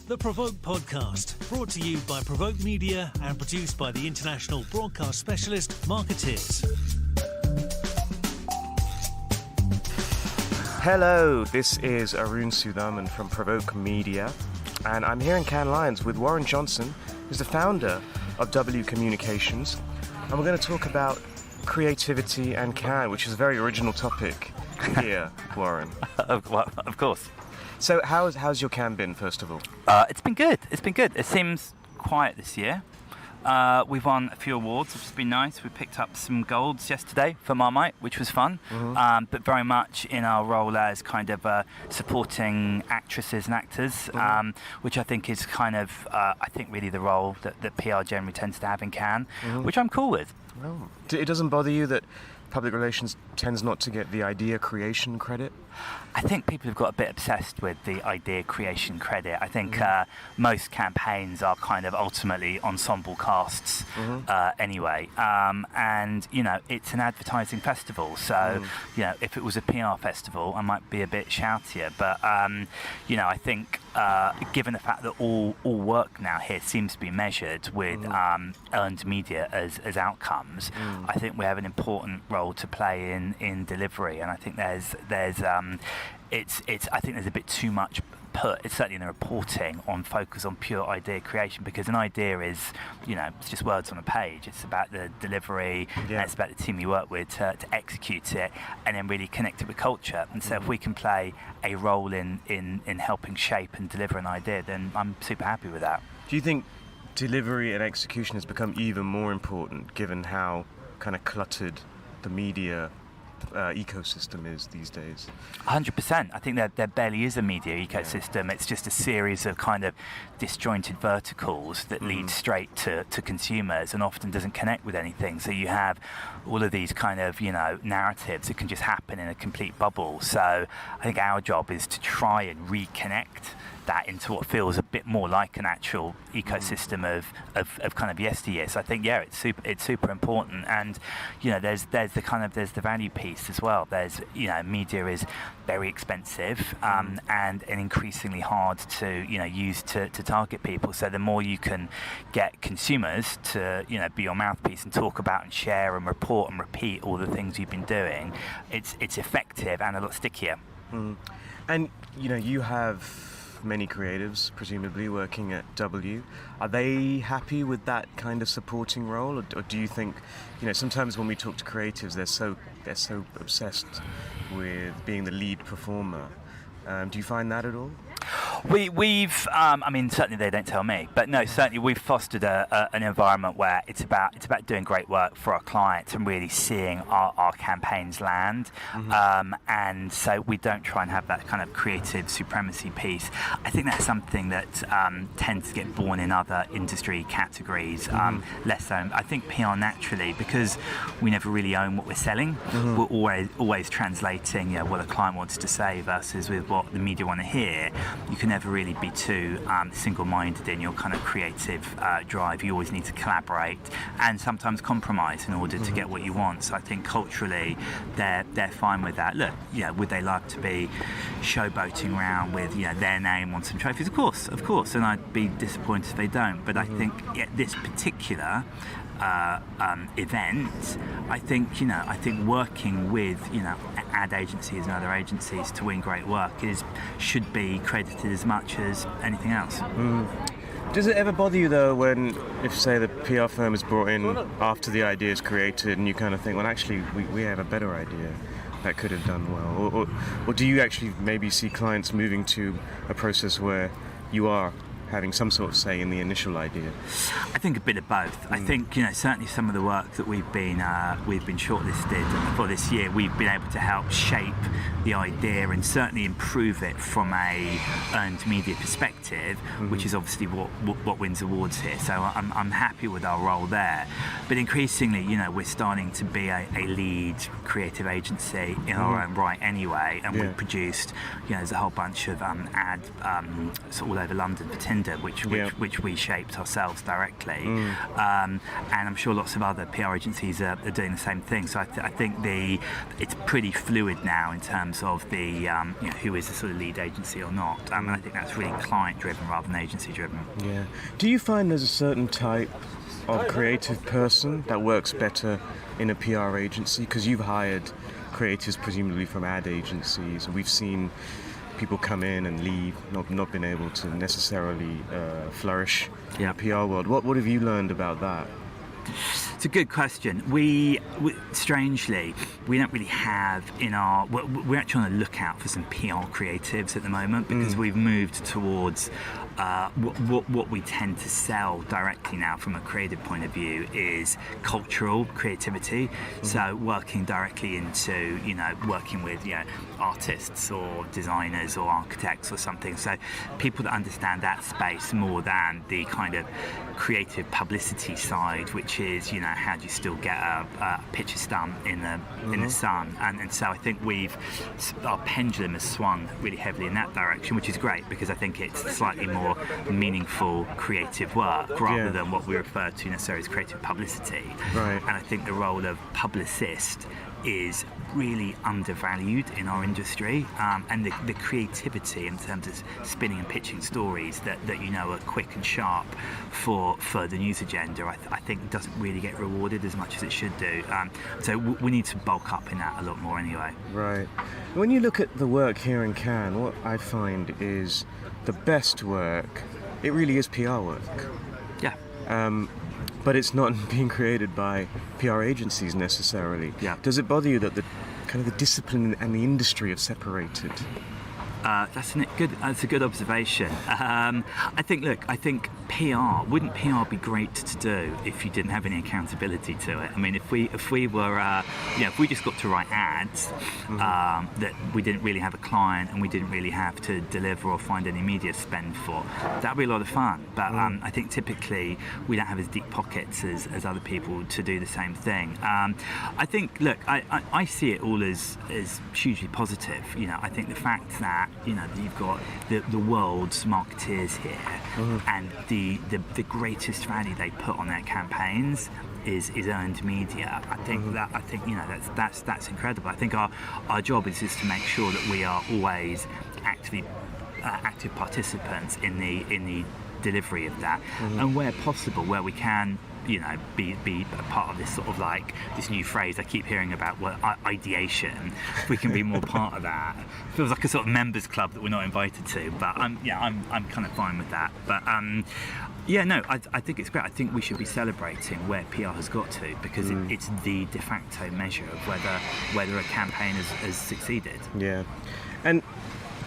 The Provoke Podcast, brought to you by Provoke Media and produced by the international broadcast specialist Marketeers. Hello, this is Arun Sudhaman from Provoke Media, and I'm here in Cannes Lions with Warren Johnson, who's the founder of W Communications, and we're going to talk about creativity and Cannes, which is a very original topic here, Warren. Of course. So how's your Cannes been, first of all? It's been good. It seems quiet this year. We've won a few awards, which has been nice. We picked up some golds yesterday for Marmite, which was fun. Mm-hmm. But very much in our role as kind of supporting actresses and actors, mm-hmm. Which I think is kind of, I think really the role that PR generally tends to have in Cannes, mm-hmm. which I'm cool with. Oh. It doesn't bother you that public relations tends not to get the idea creation credit? I think people have got a bit obsessed with the idea creation credit. I think most campaigns are kind of ultimately ensemble casts anyway. And, you know, it's an advertising festival. So, you know, if it was a PR festival, I might be a bit shoutier. But, you know, I think given the fact that all work now here seems to be measured with earned media as outcomes, I think we have an important role to play in delivery. And I think I think there's a bit too much put, it's certainly in the reporting, on focus on pure idea creation, because an idea is, you know, it's just words on a page. It's about the delivery, and it's about the team you work with to execute it and then really connect it with culture. And so if we can play a role in helping shape and deliver an idea, then I'm super happy with that. Do you think delivery and execution has become even more important given how kind of cluttered the media ecosystem is these days? 100%. I think there barely is a media ecosystem. Yeah. It's just a series of kind of disjointed verticals that lead straight to consumers and often doesn't connect with anything. So you have all of these kind of, you know, narratives that can just happen in a complete bubble. So I think our job is to try and reconnect that into what feels a bit more like an actual ecosystem of kind of yesteryear. So I think it's super important. And you know there's the value piece as well. There's, you know, media is very expensive and increasingly hard to, you know, use to target people. So the more you can get consumers to, you know, be your mouthpiece and talk about and share and report and repeat all the things you've been doing, it's effective and a lot stickier. And you know, you have many creatives presumably working at W. Are they happy with that kind of supporting role, or do you think, you know, sometimes when we talk to creatives, they're so obsessed with being the lead performer? Do you find that at all? We've I mean, certainly they don't tell me, but no, certainly we've fostered an environment where it's about doing great work for our clients and really seeing our campaigns land. And so we don't try and have that kind of creative supremacy piece. I think that's something that tends to get born in other industry categories, less so. I think PR naturally, because we never really own what we're selling, we're always translating, you know, what a client wants to say versus with what the media want to hear. You can never really be too single-minded in your kind of creative drive. You always need to collaborate and sometimes compromise in order to get what you want. So I think culturally they're fine with that. Look, you know, would they like to be showboating around with, you know, their name on some trophies? Of course, and I'd be disappointed if they don't. But I think this particular event, I think working with, you know, ad agencies and other agencies to win great work should be credited as much as anything else. Does it ever bother you though when, if say the PR firm is brought in after the idea is created and you kind of think, well, actually we have a better idea that could have done well, or do you actually maybe see clients moving to a process where you are having some sort of say in the initial idea? I think a bit of both. I think, you know, certainly some of the work that we've been shortlisted for this year, we've been able to help shape the idea and certainly improve it from a earned media perspective, which is obviously what wins awards here. So I'm happy with our role there. But increasingly, you know, we're starting to be a lead creative agency in our own right anyway, and we've produced, you know, there's a whole bunch of ads sort of all over London for agenda, which we shaped ourselves directly, and I'm sure lots of other PR agencies are doing the same thing. So I think it's pretty fluid now in terms of the who is the sort of lead agency or not. And I think that's really client driven rather than agency driven. Yeah. Do you find there's a certain type of creative person that works better in a PR agency? Because you've hired creatives presumably from ad agencies, and we've seen people come in and leave, not been able to necessarily flourish in the PR world. What have you learned about that? It's a good question. We strangely, we don't really have we're actually on the lookout for some PR creatives at the moment, because we've moved towards what we tend to sell directly now from a creative point of view is cultural creativity. So working directly into, working with, artists or designers or architects or something. So people that understand that space more than the kind of creative publicity side, which is, how do you still get a picture stunt in the sun? And so I think our pendulum has swung really heavily in that direction, which is great, because I think it's slightly more meaningful creative work rather than what we refer to necessarily as creative publicity. Right. And I think the role of publicist is really undervalued in our industry, and the creativity in terms of spinning and pitching stories that are quick and sharp for the news agenda, I think doesn't really get rewarded as much as it should do. So we need to bulk up in that a lot more anyway. Right. When you look at the work here in Cannes, what I find is the best work, it really is PR work. Yeah. But it's not being created by PR agencies necessarily. Yeah. Does it bother you that the discipline and the industry have separated? That's a good observation. I think wouldn't PR be great to do if you didn't have any accountability to it? I mean, if we were, if we just got to write ads that we didn't really have a client and we didn't really have to deliver or find any media spend for, that'd be a lot of fun. But I think typically we don't have as deep pockets as other people to do the same thing. I think, I see it all as hugely positive. I think the fact that you've got the world's marketeers here, and the greatest value they put on their campaigns is earned media. I think that's incredible. I think our job is just to make sure that we are always active participants in the delivery of that, and where possible, where we can be a part of this sort of this new phrase I keep hearing about, ideation. If we can be more part of that. It feels like a sort of members club that we're not invited to, but I'm kind of fine with that. But I think it's great. I think we should be celebrating where PR has got to, because it's the de facto measure of whether a campaign has succeeded. Yeah. And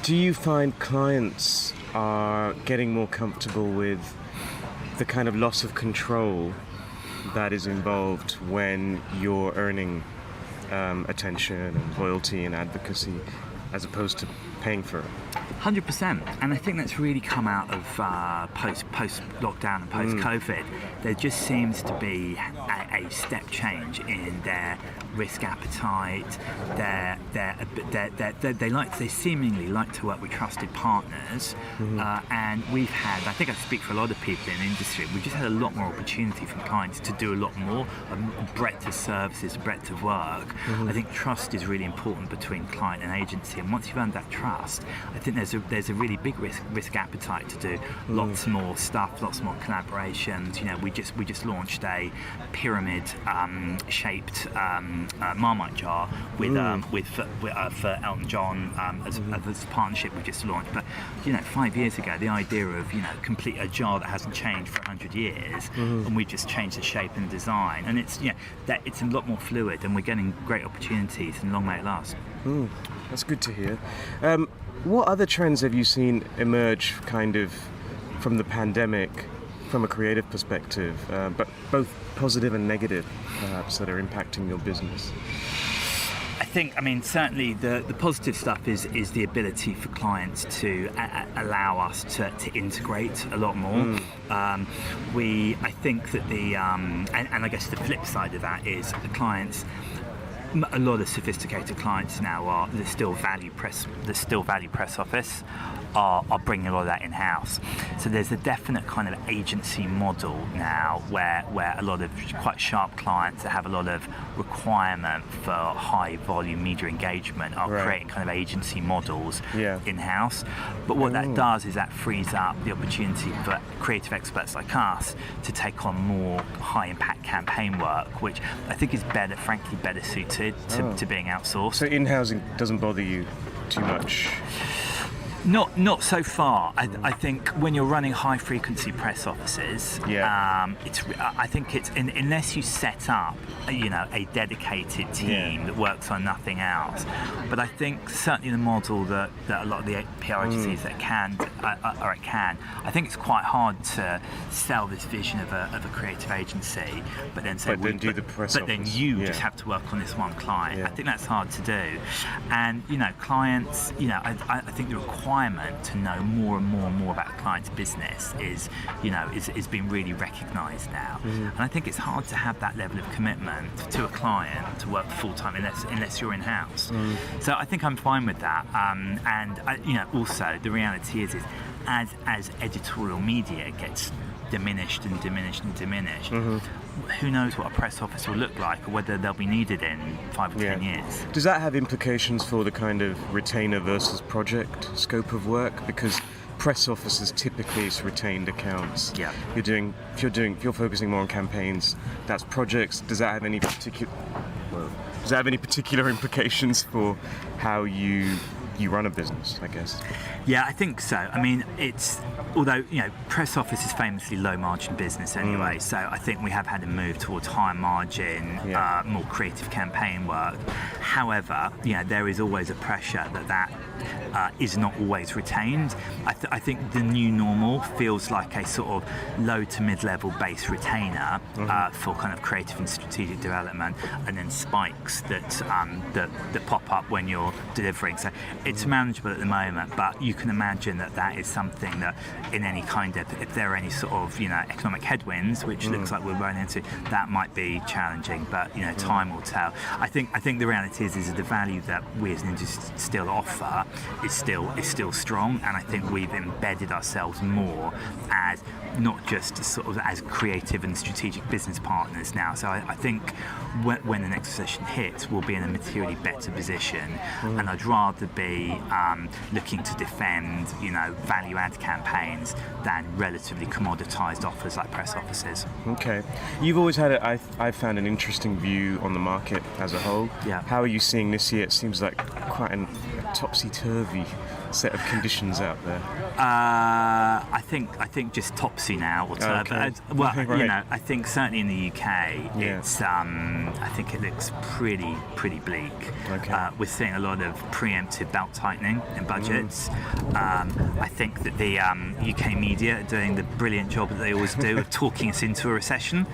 do you find clients are getting more comfortable with the kind of loss of control that is involved when you're earning attention and loyalty and advocacy, as opposed to paying for it? 100%, and I think that's really come out of post lockdown and post COVID. There just seems to be a step change in their risk appetite. They seemingly like to work with trusted partners, and we've had, I think I speak for a lot of people in the industry, we've just had a lot more opportunity from clients to do a lot more, a breadth of services, breadth of work. I think trust is really important between client and agency, and once you've earned that trust, I think there's a really big risk appetite to do lots more stuff, lots more collaborations. We just launched a pyramid shaped Marmite jar for Elton John as a partnership we just launched. But 5 years ago, the idea of complete a jar that hasn't changed for 100 years, and we just changed the shape and design, and it's it's a lot more fluid, and we're getting great opportunities, and long may it last. That's good to hear. What other trends have you seen emerge kind of from the pandemic, from a creative perspective, but both positive and negative, perhaps, that are impacting your business? I think, certainly the positive stuff is the ability for clients to allow us to integrate a lot more. I think that and I guess the flip side of that is the clients, a lot of sophisticated clients now the still value press office are bringing a lot of that in-house. So there's a definite kind of agency model now where a lot of quite sharp clients that have a lot of requirement for high volume media engagement are creating kind of agency models in-house. But what that does is that frees up the opportunity for creative experts like us to take on more high impact campaign work, which I think is frankly better suited to being outsourced. So in-housing doesn't bother you too much? Not so far. I think when you're running high frequency press offices, I think it's unless you set up a dedicated team that works on nothing else. But I think certainly the model that a lot of the PR agencies that can, I think it's quite hard to sell this vision of a creative agency, but then say, then do the press but then office. you just have to work on this one client. I think that's hard to do, and clients, I think the requirement to know more and more about the client's business is being really recognised now. And I think it's hard to have that level of commitment to a client to work full time unless you're in house. So I think I'm fine with that. Also the reality is as editorial media gets diminished, who knows what a press office will look like or whether they'll be needed in 5 or 10 years. Does that have implications for the kind of retainer versus project scope of work? Because press offices typically is retained accounts. Yeah. If you're focusing more on campaigns, that's projects. Does that have any particular implications for how you run a business, I guess? Yeah, I think so. I mean, although press office is famously low margin business anyway, so I think we have had a move towards higher margin, more creative campaign work. However, there is always a pressure that is not always retained. I think the new normal feels like a sort of low to mid-level base retainer for kind of creative and strategic development, and then spikes that pop up when you're delivering. So it's manageable at the moment, but you can imagine that is something that in any kind of, if there are any sort of economic headwinds, which looks like we're running into, that might be challenging. But time will tell. I think the reality is that the value that we as an industry still offer is still strong, and I think we've embedded ourselves more as not just sort of as creative and strategic business partners now. So I think when the next recession hits, we'll be in a materially better position, and I'd rather be looking to defend value add campaigns than relatively commoditized offers like press offices. Okay, you've always had I've found an interesting view on the market as a whole. How are you seeing this year? It seems like quite a topsy-turvy set of conditions out there. I think just topsy now, or turbo. Well, I think certainly in the UK, it's I think it looks pretty bleak. We're seeing a lot of preemptive belt tightening in budgets. I think that the UK media are doing the brilliant job that they always do of talking us into a recession.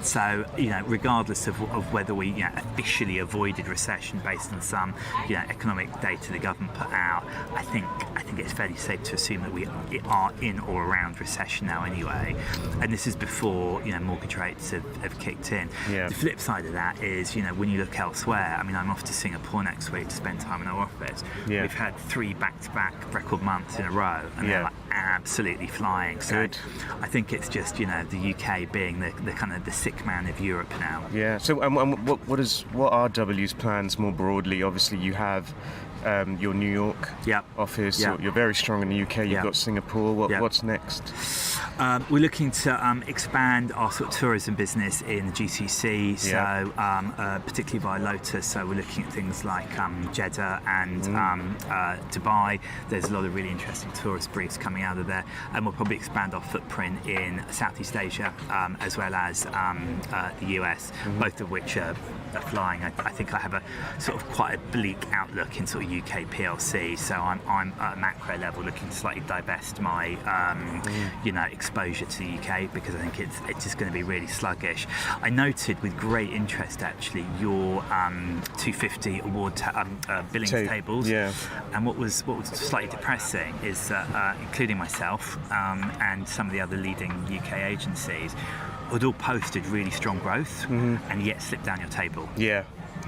So regardless of whether we officially avoided recession based on some economic data the government put out, I think it's fairly safe to assume that we are in or around recession now anyway, and this is before mortgage rates have kicked in. The flip side of that is when you look elsewhere. I mean, I'm off to Singapore next week to spend time in our office. We've had 3 back-to-back record months in a row, and they're like absolutely flying. So I think it's just the UK being the kind of the sick man of Europe now. So what are W's plans more broadly? Obviously you have your New York office. You're very strong in the UK. You've got Singapore. What's next? We're looking to expand our sort of tourism business in the GCC, so particularly via Lotus. So we're looking at things like Jeddah and Dubai. There's a lot of really interesting tourist briefs coming out of there, and we'll probably expand our footprint in Southeast Asia as well as the US, both of which are flying. I think I have a sort of quite a bleak outlook in sort of UK PLC, so I'm at a macro level looking to slightly divest my exposure to the UK, because I think it's just going to be really sluggish. I noted with great interest actually your 250 award billings tables, and what was slightly depressing is that including myself and some of the other leading UK agencies had all posted really strong growth and yet slipped down your table.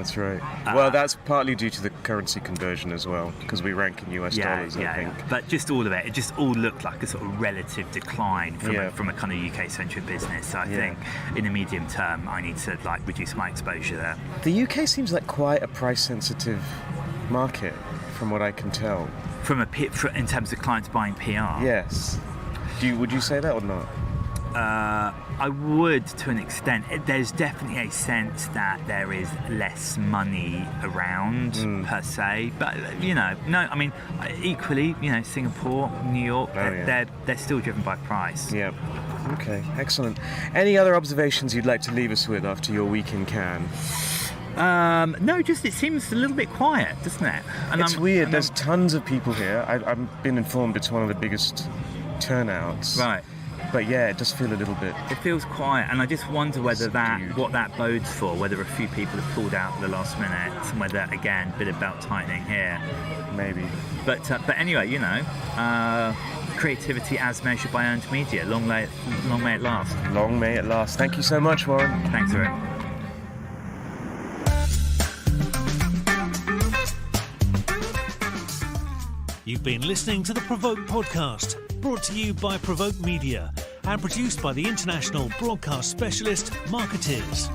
That's right. Well, that's partly due to the currency conversion as well, because we rank in US dollars, I think. Yeah. But just all of it just all looked like a sort of relative decline from a kind of UK-centric business. So I think in the medium term, I need to like reduce my exposure there. The UK seems like quite a price-sensitive market, from what I can tell. In terms of clients buying PR. Yes. Would you say that or not? I would, to an extent. There's definitely a sense that there is less money around per se, but equally, Singapore, New York, they're still driven by price. Yeah. Okay, excellent. Any other observations you'd like to leave us with after your week in Cannes? No, just it seems a little bit quiet, doesn't it? And it's weird. There's tons of people here. I've been informed it's one of the biggest turnouts. Right. But yeah, it does feel a little bit. It feels quiet, and I just wonder what that bodes for. Whether a few people have pulled out at the last minute, and whether again, bit of belt tightening here. Maybe. But anyway, creativity as measured by earned media. Long may it last. Long may it last. Thank you so much, Warren. Thanks, Arun. You've been listening to the Provoke podcast, brought to you by Provoke Media and produced by the international broadcast specialist Marketeers.